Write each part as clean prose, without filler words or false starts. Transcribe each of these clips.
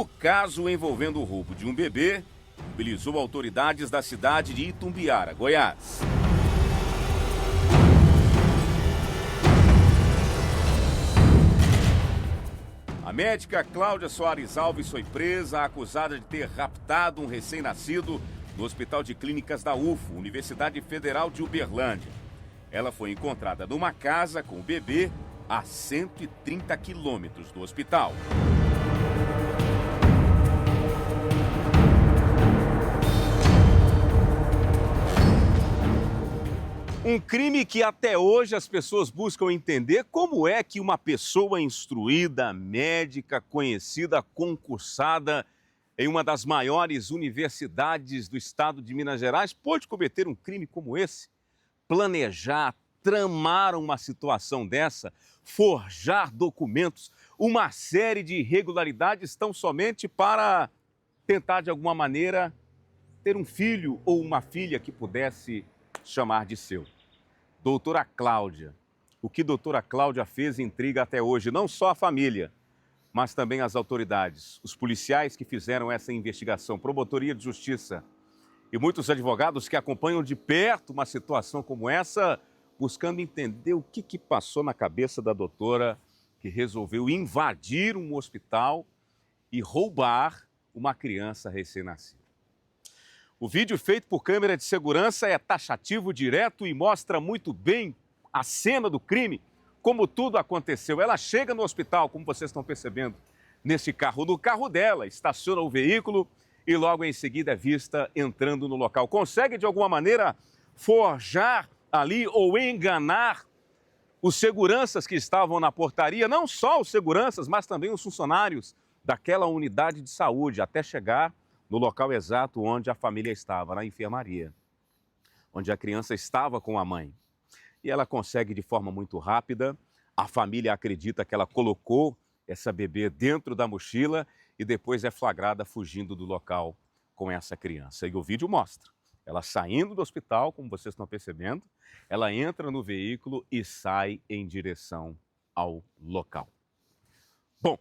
O caso envolvendo o roubo de um bebê mobilizou autoridades da cidade de Itumbiara, Goiás. A médica Cláudia Soares Alves foi presa, acusada de ter raptado um recém-nascido no Hospital de Clínicas da UFO, Universidade Federal de Uberlândia. Ela foi encontrada numa casa com o bebê a 130 quilômetros do hospital. Um crime que até hoje as pessoas buscam entender como é que uma pessoa instruída, médica, conhecida, concursada em uma das maiores universidades do estado de Minas Gerais pôde cometer um crime como esse, planejar, tramar uma situação dessa, forjar documentos, uma série de irregularidades tão somente para tentar de alguma maneira ter um filho ou uma filha que pudesse chamar de seu. Doutora Cláudia. O que doutora Cláudia fez intriga até hoje, não só a família, mas também as autoridades, os policiais que fizeram essa investigação, Promotoria de Justiça e muitos advogados que acompanham de perto uma situação como essa, buscando entender o que passou na cabeça da doutora que resolveu invadir um hospital e roubar uma criança recém-nascida. O vídeo feito por câmera de segurança é taxativo, direto e mostra muito bem a cena do crime, como tudo aconteceu. Ela chega no hospital, como vocês estão percebendo, nesse carro. No carro dela, estaciona o veículo e logo em seguida é vista entrando no local. Consegue, de alguma maneira, forjar ali ou enganar os seguranças que estavam na portaria, não só os seguranças, mas também os funcionários daquela unidade de saúde, até chegar no local exato onde a família estava, na enfermaria, onde a criança estava com a mãe. E ela consegue de forma muito rápida, a família acredita que ela colocou essa bebê dentro da mochila e depois é flagrada fugindo do local com essa criança. E o vídeo mostra ela saindo do hospital, como vocês estão percebendo, ela entra no veículo e sai em direção ao local. Bom,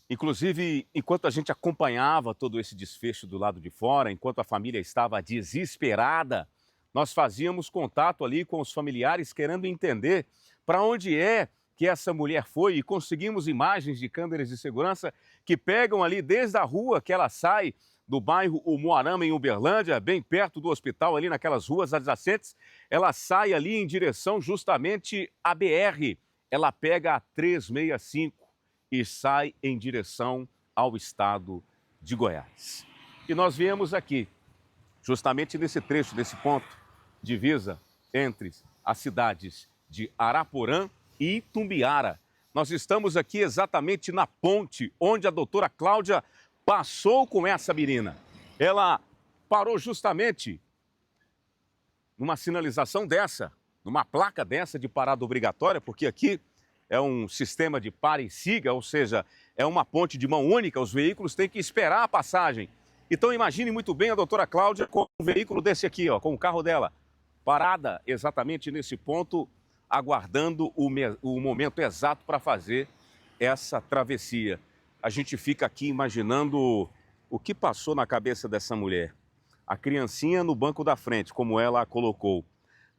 inclusive, enquanto a gente acompanhava todo esse desfecho do lado de fora, enquanto a família estava desesperada, nós fazíamos contato ali com os familiares querendo entender para onde é que essa mulher foi e conseguimos imagens de câmeras de segurança que pegam ali desde a rua que ela sai do bairro Umuarama, em Uberlândia, bem perto do hospital, ali naquelas ruas adjacentes. Ela sai ali em direção justamente à BR. Ela pega a 365 e sai em direção ao estado de Goiás. E nós viemos aqui, justamente nesse trecho, nesse ponto, divisa entre as cidades de Araporã e Itumbiara. Nós estamos aqui exatamente na ponte onde a doutora Cláudia passou com essa menina. Ela parou justamente numa sinalização dessa, numa placa dessa de parada obrigatória, porque aqui é um sistema de para e siga, ou seja, é uma ponte de mão única, os veículos têm que esperar a passagem. Então imagine muito bem a doutora Cláudia com um veículo desse aqui, ó, com o carro dela, parada exatamente nesse ponto, aguardando o momento exato para fazer essa travessia. A gente fica aqui imaginando o que passou na cabeça dessa mulher. A criancinha no banco da frente, como ela a colocou,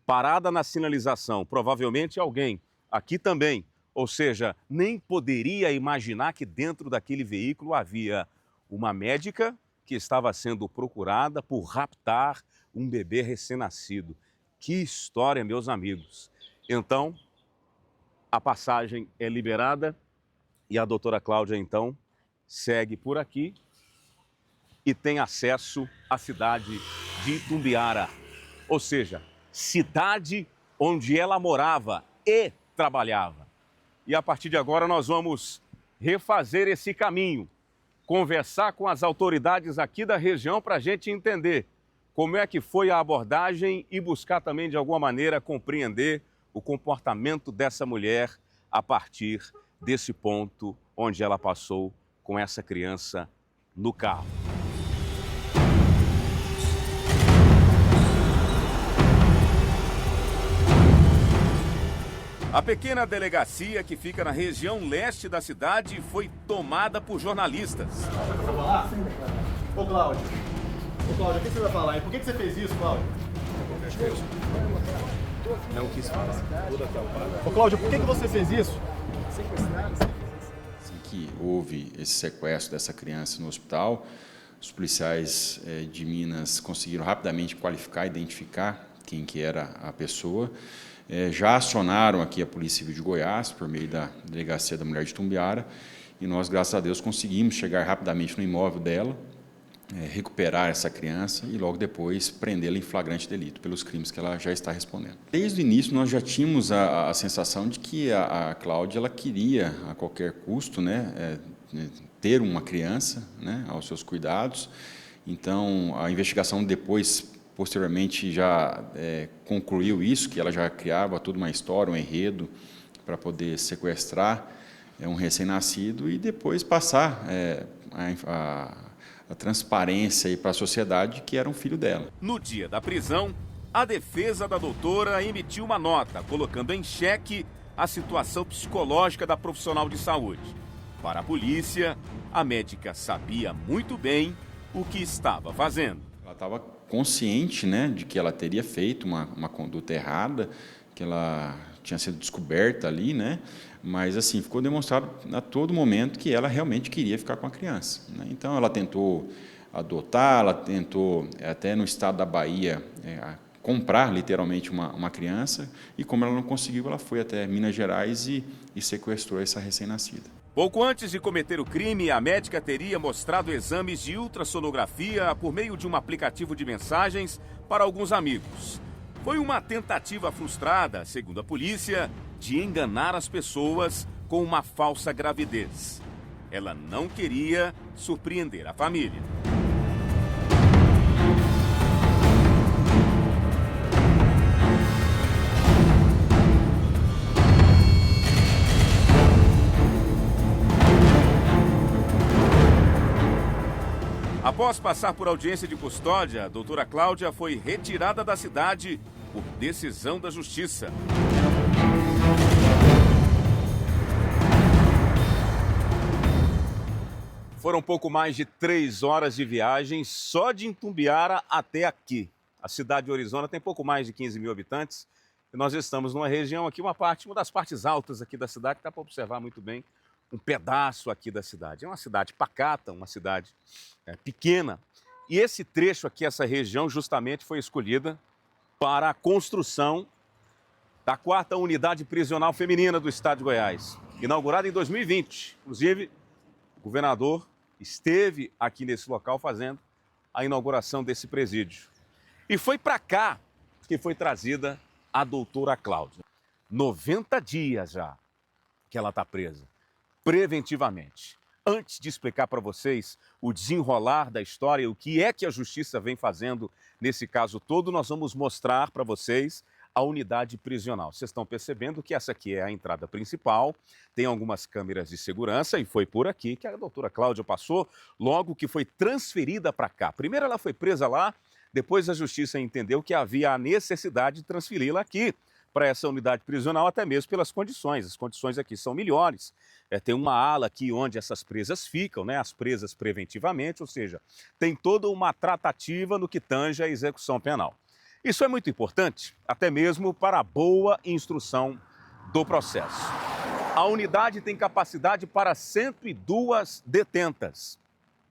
parada na sinalização, provavelmente alguém aqui também. Ou seja, nem poderia imaginar que dentro daquele veículo havia uma médica que estava sendo procurada por raptar um bebê recém-nascido. Que história, meus amigos. Então, a passagem é liberada e a doutora Cláudia, então, segue por aqui e tem acesso à cidade de Itumbiara. Ou seja, cidade onde ela morava e trabalhava. E a partir de agora nós vamos refazer esse caminho, conversar com as autoridades aqui da região para a gente entender como é que foi a abordagem e buscar também de alguma maneira compreender o comportamento dessa mulher a partir desse ponto onde ela passou com essa criança no carro. A pequena delegacia que fica na região leste da cidade foi tomada por jornalistas. Vai falar? Ô, Cláudio. Ô, Cláudio, o que você vai falar? Por que você fez isso, Cláudio? Não quis falar. Ô, Cláudio, por que você fez isso? Assim que houve esse sequestro dessa criança no hospital, os policiais de Minas conseguiram rapidamente qualificar, identificar quem que era a pessoa. Já acionaram aqui a Polícia Civil de Goiás, por meio da Delegacia da Mulher de Itumbiara, e nós, graças a Deus, conseguimos chegar rapidamente no imóvel dela, recuperar essa criança e logo depois prendê-la em flagrante delito pelos crimes que ela já está respondendo. Desde o início nós já tínhamos a sensação de que a Cláudia ela queria a qualquer custo, ter uma criança, aos seus cuidados. Então a investigação depois posteriormente já concluiu isso, que ela já criava toda uma história, um enredo para poder sequestrar um recém-nascido e depois passar a transparência para a sociedade que era um filho dela. No dia da prisão, a defesa da doutora emitiu uma nota colocando em xeque a situação psicológica da profissional de saúde. Para a polícia, a médica sabia muito bem o que estava fazendo. Ela estava consciente, de que ela teria feito uma conduta errada, que ela tinha sido descoberta ali, mas assim ficou demonstrado a todo momento que ela realmente queria ficar com a criança. Então ela tentou adotar, ela tentou até no estado da Bahia comprar literalmente uma criança e como ela não conseguiu, ela foi até Minas Gerais e sequestrou essa recém-nascida. Pouco antes de cometer o crime, a médica teria mostrado exames de ultrassonografia por meio de um aplicativo de mensagens para alguns amigos. Foi uma tentativa frustrada, segundo a polícia, de enganar as pessoas com uma falsa gravidez. Ela não queria surpreender a família. Após passar por audiência de custódia, a doutora Cláudia foi retirada da cidade por decisão da Justiça. Foram pouco mais de 3 horas de viagem só de Itumbiara até aqui. A cidade de Orizona tem pouco mais de 15 mil habitantes e nós estamos numa região aqui, uma das partes altas aqui da cidade, que dá para observar muito bem um pedaço aqui da cidade. É uma cidade pacata, uma cidade pequena. E esse trecho aqui, essa região, justamente foi escolhida para a construção da 4ª Unidade Prisional Feminina do Estado de Goiás, inaugurada em 2020. Inclusive, o governador esteve aqui nesse local fazendo a inauguração desse presídio. E foi para cá que foi trazida a doutora Cláudia. 90 dias já que ela está presa, preventivamente. Antes de explicar para vocês o desenrolar da história, o que é que a Justiça vem fazendo nesse caso todo, nós vamos mostrar para vocês a unidade prisional. Vocês estão percebendo que essa aqui é a entrada principal, tem algumas câmeras de segurança e foi por aqui que a doutora Cláudia passou logo que foi transferida para cá. Primeiro ela foi presa lá, depois a Justiça entendeu que havia a necessidade de transferi-la aqui para essa unidade prisional, até mesmo pelas condições. As condições aqui são melhores. Tem uma ala aqui onde essas presas ficam, as presas preventivamente, ou seja, tem toda uma tratativa no que tange à execução penal. Isso é muito importante, até mesmo para a boa instrução do processo. A unidade tem capacidade para 102 detentas,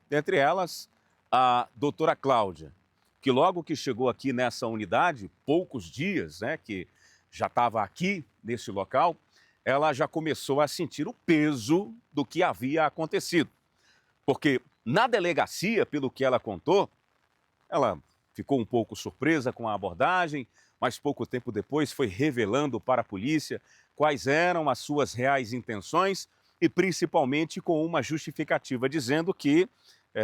entre elas a doutora Cláudia, que logo que chegou aqui nessa unidade, poucos dias, que já estava aqui nesse local, ela já começou a sentir o peso do que havia acontecido. Porque na delegacia, pelo que ela contou, ela ficou um pouco surpresa com a abordagem, mas pouco tempo depois foi revelando para a polícia quais eram as suas reais intenções e principalmente com uma justificativa dizendo que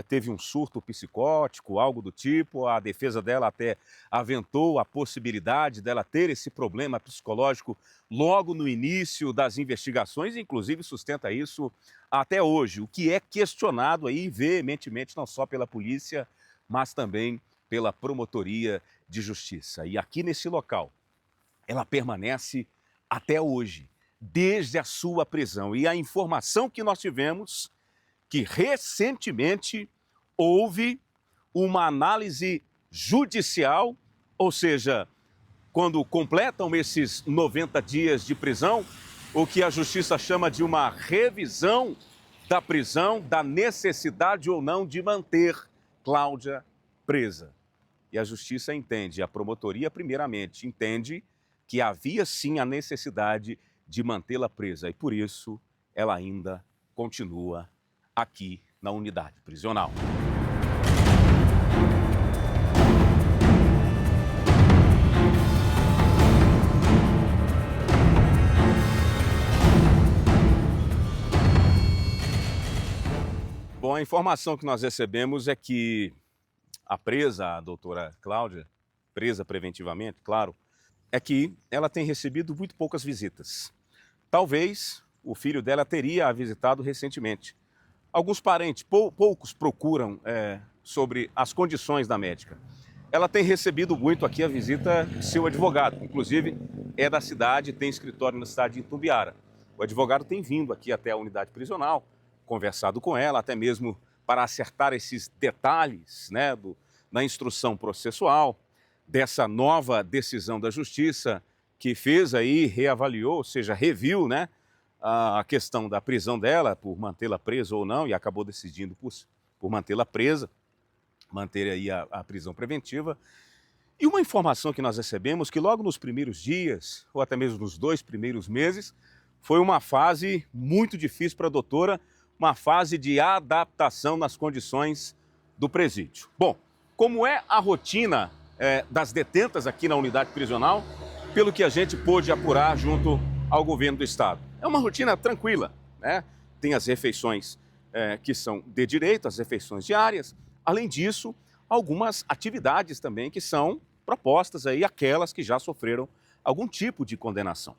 teve um surto psicótico, algo do tipo. A defesa dela até aventou a possibilidade dela ter esse problema psicológico logo no início das investigações, e inclusive sustenta isso até hoje, o que é questionado aí veementemente não só pela polícia, mas também pela Promotoria de Justiça. E aqui nesse local, ela permanece até hoje, desde a sua prisão. E a informação que nós tivemos, que recentemente houve uma análise judicial, ou seja, quando completam esses 90 dias de prisão, o que a justiça chama de uma revisão da prisão, da necessidade ou não de manter Cláudia presa. E a justiça entende, a promotoria primeiramente entende que havia sim a necessidade de mantê-la presa e por isso ela ainda continua aqui na unidade prisional. Bom, a informação que nós recebemos é que a presa, a doutora Cláudia, presa preventivamente, claro, é que ela tem recebido muito poucas visitas. Talvez o filho dela teria a visitado recentemente. Alguns parentes, poucos procuram sobre as condições da médica. Ela tem recebido muito aqui a visita de seu advogado, inclusive é da cidade, tem escritório na cidade de Itumbiara. O advogado tem vindo aqui até a unidade prisional, conversado com ela, até mesmo para acertar esses detalhes, né, na instrução processual, dessa nova decisão da Justiça, que fez aí, reavaliou, ou seja, reviu, né, a questão da prisão dela, por mantê-la presa ou não, e acabou decidindo por mantê-la presa, manter aí a prisão preventiva. E uma informação que nós recebemos, que logo nos primeiros dias, ou até mesmo nos 2 primeiros meses, foi uma fase muito difícil para a doutora, uma fase de adaptação nas condições do presídio. Bom, como é a rotina das detentas aqui na unidade prisional, pelo que a gente pôde apurar junto ao governo do estado? É uma rotina tranquila, né? Tem as refeições que são de direito, as refeições diárias. Além disso, algumas atividades também que são propostas aí, aquelas que já sofreram algum tipo de condenação.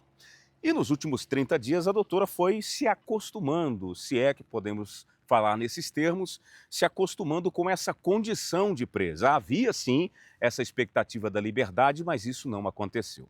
E nos últimos 30 dias a doutora foi se acostumando, se é que podemos falar nesses termos, se acostumando com essa condição de presa. Havia sim essa expectativa da liberdade, mas isso não aconteceu.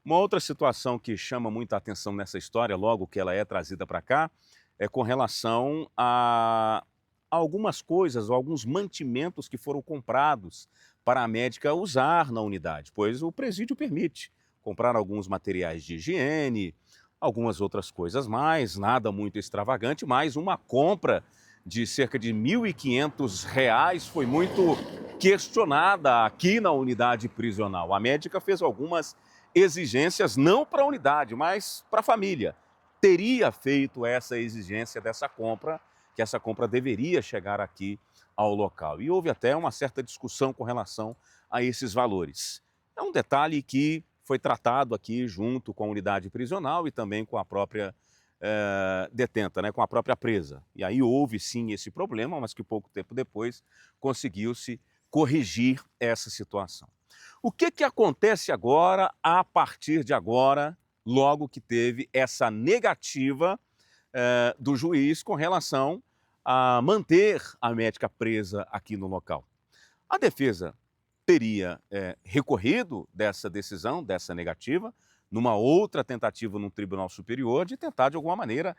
Uma outra situação que chama muita atenção nessa história, logo que ela é trazida para cá, é com relação a algumas coisas, alguns mantimentos que foram comprados para a médica usar na unidade, pois o presídio permite comprar alguns materiais de higiene, algumas outras coisas mais, nada muito extravagante, mas uma compra de cerca de R$ 1.500 foi muito questionada aqui na unidade prisional. A médica fez algumas exigências, não para a unidade, mas para a família. Teria feito essa exigência dessa compra, que essa compra deveria chegar aqui ao local. E houve até uma certa discussão com relação a esses valores. É um detalhe que foi tratado aqui junto com a unidade prisional e também com a própria detenta, né, com a própria presa. E aí houve sim esse problema, mas que pouco tempo depois conseguiu-se corrigir essa situação. O que acontece agora, a partir de agora, logo que teve essa negativa do juiz com relação a manter a médica presa aqui no local? A defesa teria recorrido dessa decisão, dessa negativa, numa outra tentativa no Tribunal Superior de tentar, de alguma maneira,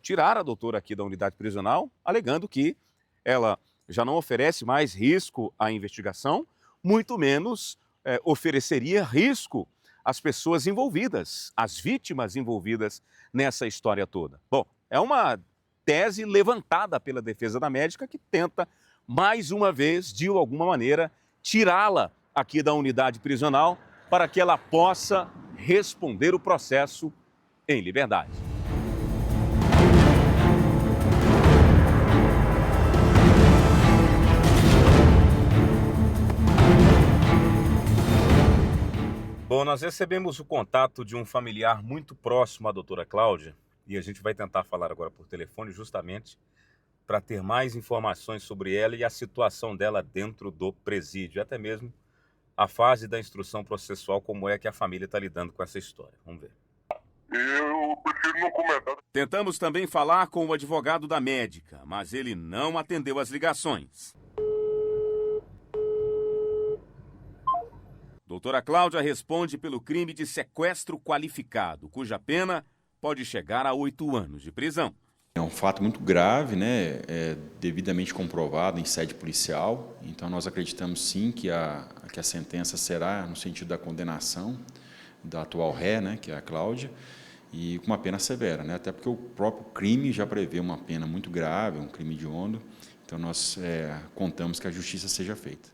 tirar a doutora aqui da unidade prisional, alegando que ela já não oferece mais risco à investigação, muito menos ofereceria risco às pessoas envolvidas, às vítimas envolvidas nessa história toda. Bom, é uma tese levantada pela defesa da médica que tenta, mais uma vez, de alguma maneira, tirá-la aqui da unidade prisional para que ela possa responder o processo em liberdade. Bom, nós recebemos o contato de um familiar muito próximo à doutora Cláudia e a gente vai tentar falar agora por telefone justamente para ter mais informações sobre ela e a situação dela dentro do presídio, até mesmo a fase da instrução processual, como é que a família está lidando com essa história. Vamos ver. Eu prefiro não comentar. Tentamos também falar com o advogado da médica, mas ele não atendeu as ligações. Doutora Cláudia responde pelo crime de sequestro qualificado, cuja pena pode chegar a 8 anos de prisão. É um fato muito grave, né? É devidamente comprovado em sede policial. Então, nós acreditamos sim que a sentença será no sentido da condenação da atual ré, né, que é a Cláudia, e com uma pena severa, né? Até porque o próprio crime já prevê uma pena muito grave, um crime hediondo. Então, nós contamos que a justiça seja feita.